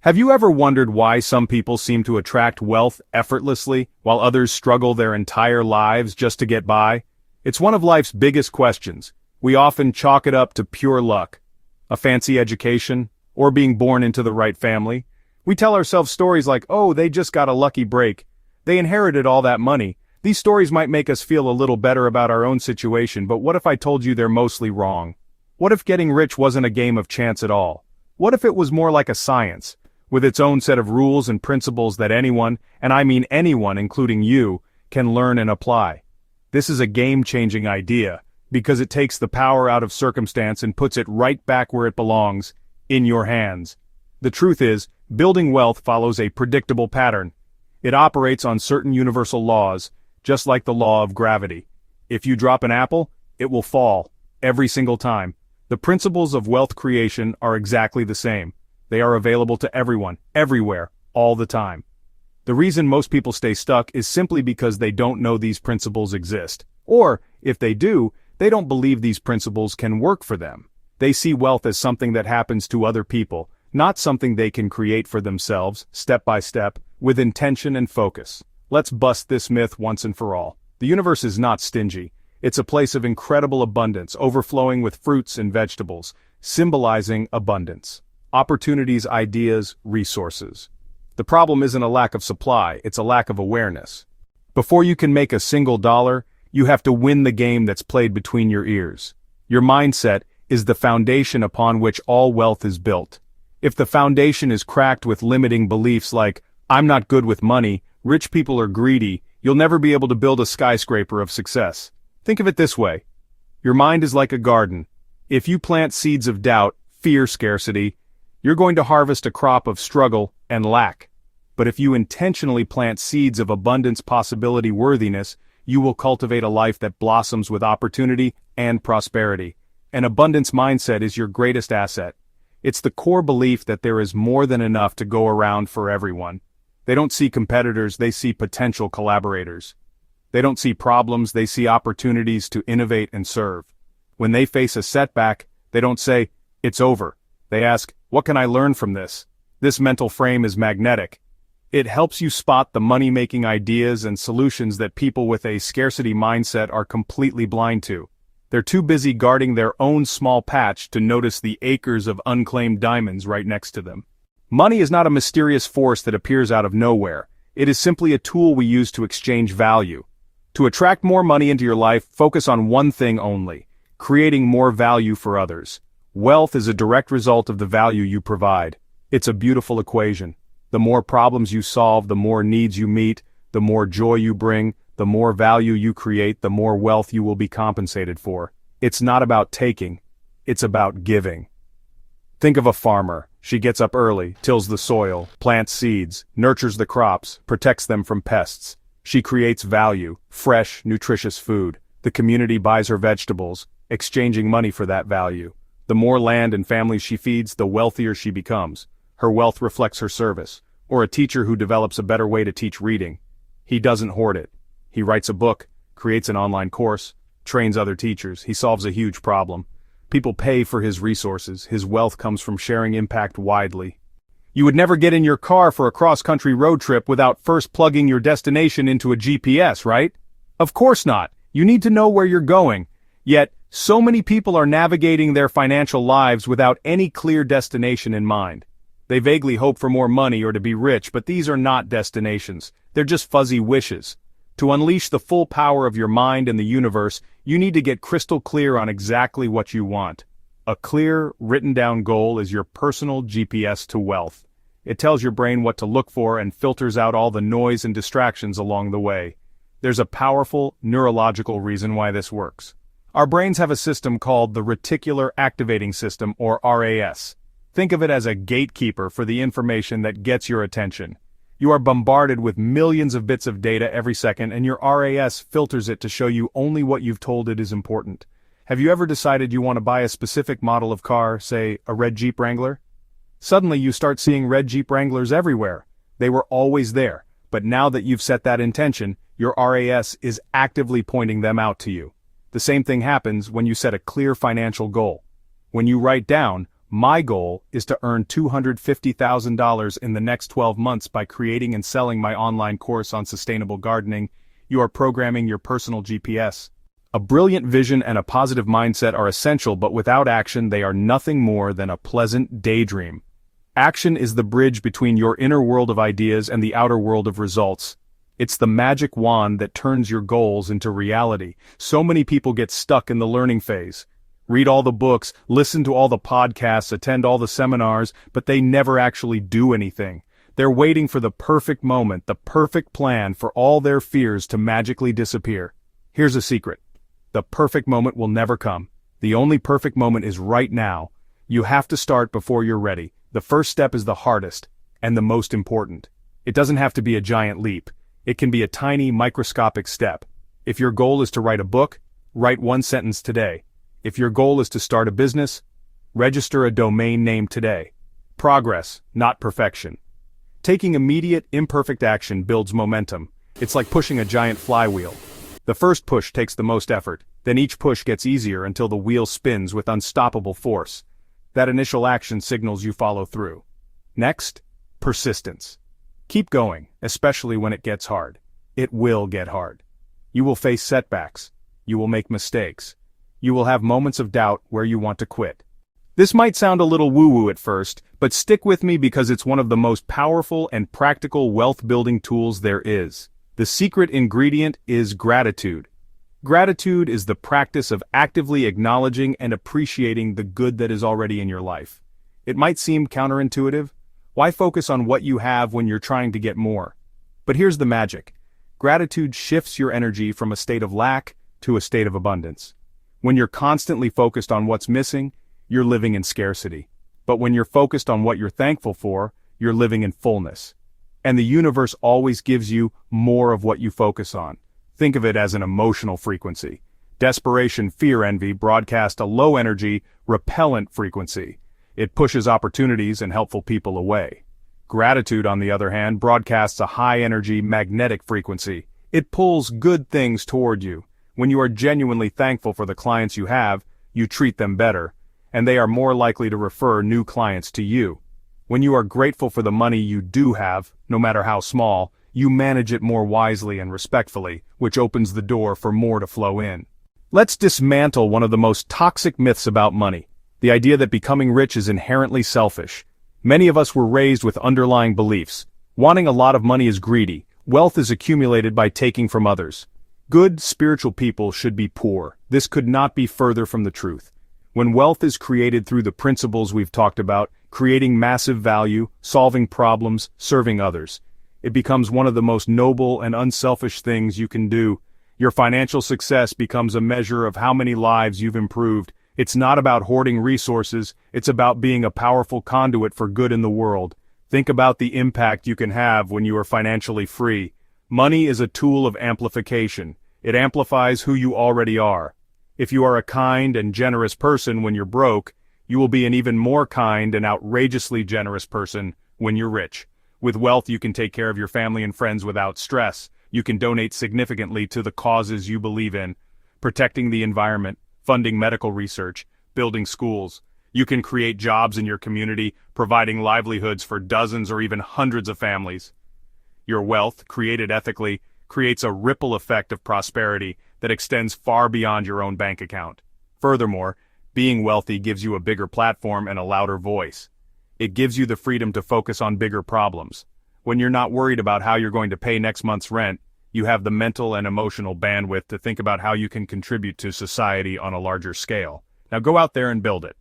Have you ever wondered why some people seem to attract wealth effortlessly, while others struggle their entire lives just to get by? It's one of life's biggest questions. We often chalk it up to pure luck, a fancy education, or being born into the right family. We tell ourselves stories like, oh, they just got a lucky break. They inherited all that money. These stories might make us feel a little better about our own situation, but what if I told you they're mostly wrong? What if getting rich wasn't a game of chance at all? What if it was more like a science, with its own set of rules and principles that anyone, and I mean anyone including you, can learn and apply? This is a game-changing idea, because it takes the power out of circumstance and puts it right back where it belongs, in your hands. The truth is, building wealth follows a predictable pattern. It operates on certain universal laws, just like the law of gravity. If you drop an apple, it will fall, every single time. The principles of wealth creation are exactly the same. They are available to everyone, everywhere, all the time. The reason most people stay stuck is simply because they don't know these principles exist. Or, if they do, they don't believe these principles can work for them. They see wealth as something that happens to other people, not something they can create for themselves, step by step, with intention and focus. Let's bust this myth once and for all. The universe is not stingy. It's a place of incredible abundance, overflowing with fruits and vegetables, symbolizing abundance. Opportunities, ideas, resources. The problem isn't a lack of supply, it's a lack of awareness. Before you can make a single dollar, you have to win the game that's played between your ears. Your mindset is the foundation upon which all wealth is built. If the foundation is cracked with limiting beliefs like, I'm not good with money, rich people are greedy, you'll never be able to build a skyscraper of success. Think of it this way. Your mind is like a garden. If you plant seeds of doubt, fear, scarcity, you're going to harvest a crop of struggle and lack. But if you intentionally plant seeds of abundance, possibility, worthiness, you will cultivate a life that blossoms with opportunity and prosperity. An abundance mindset is your greatest asset. It's the core belief that there is more than enough to go around for everyone. They don't see competitors, they see potential collaborators. They don't see problems, they see opportunities to innovate and serve. When they face a setback, they don't say, it's over. They ask, what can I learn from this? This mental frame is magnetic. It helps you spot the money-making ideas and solutions that people with a scarcity mindset are completely blind to. They're too busy guarding their own small patch to notice the acres of unclaimed diamonds right next to them. Money is not a mysterious force that appears out of nowhere. It is simply a tool we use to exchange value. To attract more money into your life, focus on one thing only: creating more value for others. Wealth is a direct result of the value you provide. It's a beautiful equation. The more problems you solve, the more needs you meet, the more joy you bring, the more value you create, the more wealth you will be compensated for. It's not about taking, it's about giving. Think of a farmer. She gets up early, tills the soil, plants seeds, nurtures the crops, protects them from pests. She creates value, fresh, nutritious food. The community buys her vegetables, exchanging money for that value. The more land and families she feeds, the wealthier she becomes. Her wealth reflects her service. Or a teacher who develops a better way to teach reading. He doesn't hoard it. He writes a book, creates an online course, trains other teachers. He solves a huge problem. People pay for his resources. His wealth comes from sharing impact widely. You would never get in your car for a cross-country road trip without first plugging your destination into a GPS, right? Of course not. You need to know where you're going. Yet, so many people are navigating their financial lives without any clear destination in mind. They vaguely hope for more money or to be rich, but these are not destinations. They're just fuzzy wishes. To unleash the full power of your mind and the universe, you need to get crystal clear on exactly what you want. A clear, written-down goal is your personal GPS to wealth. It tells your brain what to look for and filters out all the noise and distractions along the way. There's a powerful, neurological reason why this works. Our brains have a system called the reticular activating system, or RAS. Think of it as a gatekeeper for the information that gets your attention. You are bombarded with millions of bits of data every second, and your RAS filters it to show you only what you've told it is important. Have you ever decided you want to buy a specific model of car, say, a red Jeep Wrangler? Suddenly you start seeing red Jeep Wranglers everywhere. They were always there, but now that you've set that intention, your RAS is actively pointing them out to you. The same thing happens when you set a clear financial goal. When you write down, My goal is to earn $250,000 in the next 12 months by creating and selling my online course on sustainable gardening. You are programming your personal GPS. A brilliant vision and a positive mindset are essential, but without action, they are nothing more than a pleasant daydream. Action is the bridge between your inner world of ideas and the outer world of results. It's the magic wand that turns your goals into reality. So many people get stuck in the learning phase. Read all the books, listen to all the podcasts, attend all the seminars, but they never actually do anything. They're waiting for the perfect moment, the perfect plan for all their fears to magically disappear. Here's a secret. The perfect moment will never come. The only perfect moment is right now. You have to start before you're ready. The first step is the hardest and the most important. It doesn't have to be a giant leap. It can be a tiny, microscopic step. If your goal is to write a book, write one sentence today. If your goal is to start a business, register a domain name today. Progress, not perfection. Taking immediate, imperfect action builds momentum. It's like pushing a giant flywheel. The first push takes the most effort, then each push gets easier until the wheel spins with unstoppable force. That initial action signals you follow through. Next, persistence. Keep going, especially when it gets hard. It will get hard. You will face setbacks. You will make mistakes. You will have moments of doubt where you want to quit. This might sound a little woo-woo at first, but stick with me because it's one of the most powerful and practical wealth-building tools there is. The secret ingredient is gratitude. Gratitude is the practice of actively acknowledging and appreciating the good that is already in your life. It might seem counterintuitive. Why focus on what you have when you're trying to get more? But here's the magic. Gratitude shifts your energy from a state of lack to a state of abundance. When you're constantly focused on what's missing, you're living in scarcity. But when you're focused on what you're thankful for, you're living in fullness. And the universe always gives you more of what you focus on. Think of it as an emotional frequency. Desperation, fear, envy broadcast a low-energy, repellent frequency. It pushes opportunities and helpful people away. Gratitude, on the other hand, broadcasts a high-energy, magnetic frequency. It pulls good things toward you. When you are genuinely thankful for the clients you have, you treat them better, and they are more likely to refer new clients to you. When you are grateful for the money you do have, no matter how small, you manage it more wisely and respectfully, which opens the door for more to flow in. Let's dismantle one of the most toxic myths about money, the idea that becoming rich is inherently selfish. Many of us were raised with underlying beliefs. Wanting a lot of money is greedy. Wealth is accumulated by taking from others. Good, spiritual people should be poor. This could not be further from the truth. When wealth is created through the principles we've talked about, creating massive value, solving problems, serving others, it becomes one of the most noble and unselfish things you can do. Your financial success becomes a measure of how many lives you've improved. It's not about hoarding resources, it's about being a powerful conduit for good in the world. Think about the impact you can have when you are financially free. Money is a tool of amplification. It amplifies who you already are. If you are a kind and generous person when you're broke, you will be an even more kind and outrageously generous person when you're rich. With wealth, you can take care of your family and friends without stress. You can donate significantly to the causes you believe in, protecting the environment, funding medical research, building schools. You can create jobs in your community, providing livelihoods for dozens or even hundreds of families. Your wealth, created ethically, creates a ripple effect of prosperity that extends far beyond your own bank account. Furthermore, being wealthy gives you a bigger platform and a louder voice. It gives you the freedom to focus on bigger problems. When you're not worried about how you're going to pay next month's rent, you have the mental and emotional bandwidth to think about how you can contribute to society on a larger scale. Now go out there and build it.